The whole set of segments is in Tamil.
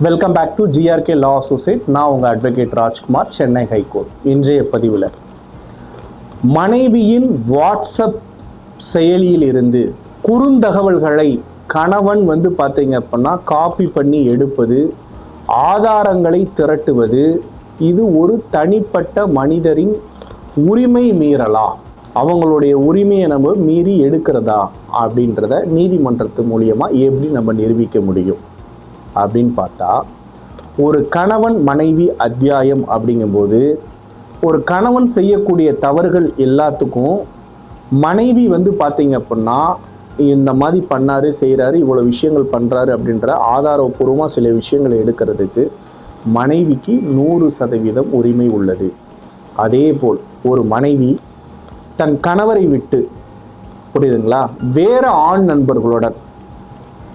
Welcome back to GRK law associate. நான் உங்கள் அட்வொகேட் ராஜ்குமார், சென்னை ஹைகோர்ட். இன்றைய பதிவில் மனைவியின் வாட்ஸ்அப் செயலியில் இருந்து குறுந்தகவல்களை கணவன் பார்த்தீங்க அப்படின்னா காப்பி பண்ணி எடுப்பது, ஆதாரங்களை திரட்டுவது, இது ஒரு தனிப்பட்ட மனிதரின் உரிமை மீறலா, அவங்களுடைய உரிமையை நம்ம மீறி எடுக்கிறதா அப்படின்றத நீதிமன்றத்து மூலியமாக எப்படி நம்ம நிரூபிக்க முடியும் அப்படின்னு பார்த்தா, ஒரு கணவன் மனைவி அத்தியாயம் அப்படிங்கும்போது ஒரு கணவன் செய்யக்கூடிய தவறுகள் எல்லாத்துக்கும் மனைவி பார்த்தீங்க அப்படின்னா இந்த மாதிரி பண்ணாரு செய்கிறாரு, இவ்வளோ விஷயங்கள் பண்ணுறாரு அப்படின்ற ஆதாரபூர்வமாக சில விஷயங்களை எடுக்கிறதுக்கு மனைவிக்கு 100% உரிமை உள்ளது. அதே போல் ஒரு மனைவி தன் கணவரை விட்டு, புரியுதுங்களா, வேற ஆண் நண்பர்களுடன்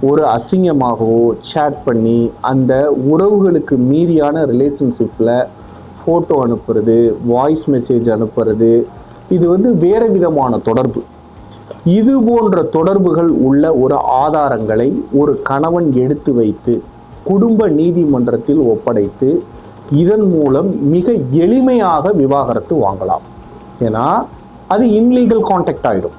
ஒரு அசிங்கமாகவோ சேட் பண்ணி அந்த உறவுகளுக்கு மீறியான ரிலேஷன்ஷிப்பில் ஃபோட்டோ அனுப்புறது, வாய்ஸ் மெசேஜ் அனுப்புறது, இது வேறு விதமான தொடர்பு. இது போன்ற தொடர்புகள் உள்ள ஒரு ஆதாரங்களை ஒரு கணவன் எடுத்து வைத்து குடும்ப நீதிமன்றத்தில் ஒப்படைத்து இதன் மூலம் மிக எளிமையாக விவாகரத்து வாங்கலாம். ஏன்னா அது இன்லீகல் கான்டாக்ட் ஆகிடும்.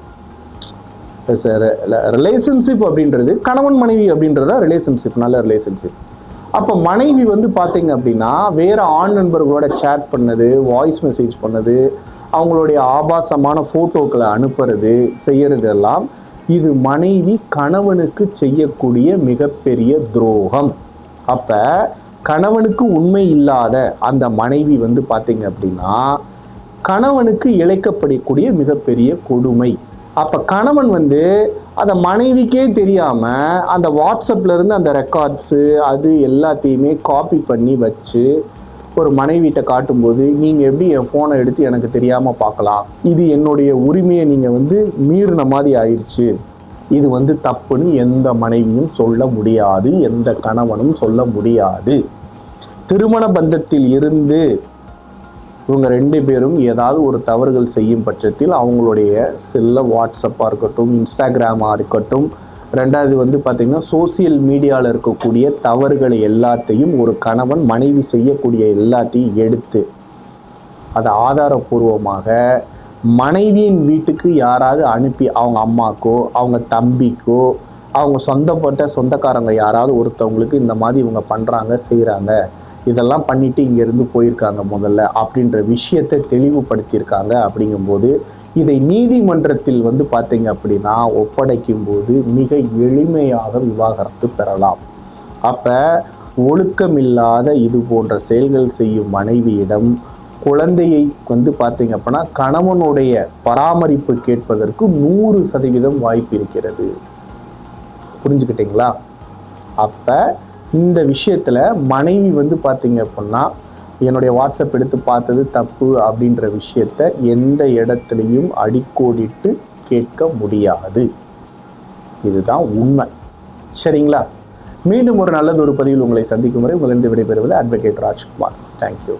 ரிலேஷன்ஷிப் அப்படின்றது கணவன் மனைவி அப்படின்றத ரிலேஷன்ஷிப், நல்ல ரிலேஷன்ஷிப். அப்போ மனைவி பார்த்தீங்க அப்படின்னா வேற ஆண் நண்பர்களோட சேட் பண்ணது, வாய்ஸ் மெசேஜ் பண்ணது, அவங்களுடைய ஆபாசமான ஃபோட்டோக்களை அனுப்புறது, செய்யறதெல்லாம் இது மனைவி கணவனுக்கு செய்யக்கூடிய மிகப்பெரிய துரோகம். அப்போ கணவனுக்கு உண்மை இல்லாத அந்த மனைவி பார்த்தீங்க அப்படின்னா கணவனுக்கு இழைக்கப்படக்கூடிய மிகப்பெரிய கொடுமை. அப்போ கணவன் அதை மனைவிக்கே தெரியாமல் அந்த வாட்ஸ்அப்பில் இருந்து அந்த ரெக்கார்ட்ஸு அது எல்லாத்தையுமே காப்பி பண்ணி வச்சு ஒரு மனைவிட்ட காட்டும்போது, நீங்கள் எப்படி என் ஃபோனை எடுத்து எனக்கு தெரியாமல் பார்க்கலாம், இது என்னுடைய உரிமையை நீங்கள் மீறின மாதிரி ஆயிடுச்சு, இது தப்புன்னு எந்த மனைவியும் சொல்ல முடியாது, எந்த கணவனும் சொல்ல முடியாது. திருமண பந்தத்தில் இருந்து இவங்க 2 பேரும் ஏதாவது ஒரு தவறுகள் செய்யும் பட்சத்தில் அவங்களுடைய செல்ல வாட்ஸ்அப்பாக இருக்கட்டும், இன்ஸ்டாகிராமாக இருக்கட்டும், ரெண்டாவது பார்த்திங்கன்னா சோசியல் மீடியாவில் இருக்கக்கூடிய தவறுகளை எல்லாத்தையும் ஒரு கணவன் மனைவி செய்யக்கூடிய எல்லாத்தையும் எடுத்து அதை ஆதாரபூர்வமாக மனைவியின் வீட்டுக்கு யாராவது அனுப்பி, அவங்க அம்மாக்கோ அவங்க தம்பிக்கோ அவங்க சொந்தக்காரங்க யாராவது ஒருத்தவங்களுக்கு இந்த மாதிரி இவங்க பண்ணுறாங்க செய்கிறாங்க, இதெல்லாம் பண்ணிட்டு இங்கேருந்து போயிருக்காங்க முதல்ல அப்படின்ற விஷயத்தை தெளிவுபடுத்தியிருக்காங்க. அப்படிங்கும்போது இதை நீதிமன்றத்தில் பார்த்தீங்க அப்படின்னா ஒப்படைக்கும் போது மிக எளிமையாக விவாகரத்து பெறலாம். அப்போ ஒழுக்கமில்லாத இது போன்ற செயல்கள் செய்யும் மனைவியிடம் குழந்தையை பார்த்தீங்க அப்படின்னா கணவனுடைய பராமரிப்பு கேட்பதற்கு 100% வாய்ப்பு இருக்கிறது. புரிஞ்சுக்கிட்டீங்களா? அப்போ இந்த விஷயத்தில் மனைவி பார்த்தீங்க அப்படின்னா என்னுடைய வாட்ஸ்அப் எடுத்து பார்த்தது தப்பு அப்படின்ற விஷயத்தை எந்த இடத்துலையும் அடிக்கோடிட்டு கேட்க முடியாது. இதுதான் உண்மை. சரிங்களா? மீண்டும் ஒரு நல்லதொரு பதிவில் உங்களை சந்திக்கும் வரை உங்களிருந்து விடைபெறுவது அட்வொகேட் ராஜ்குமார். தேங்க்யூ.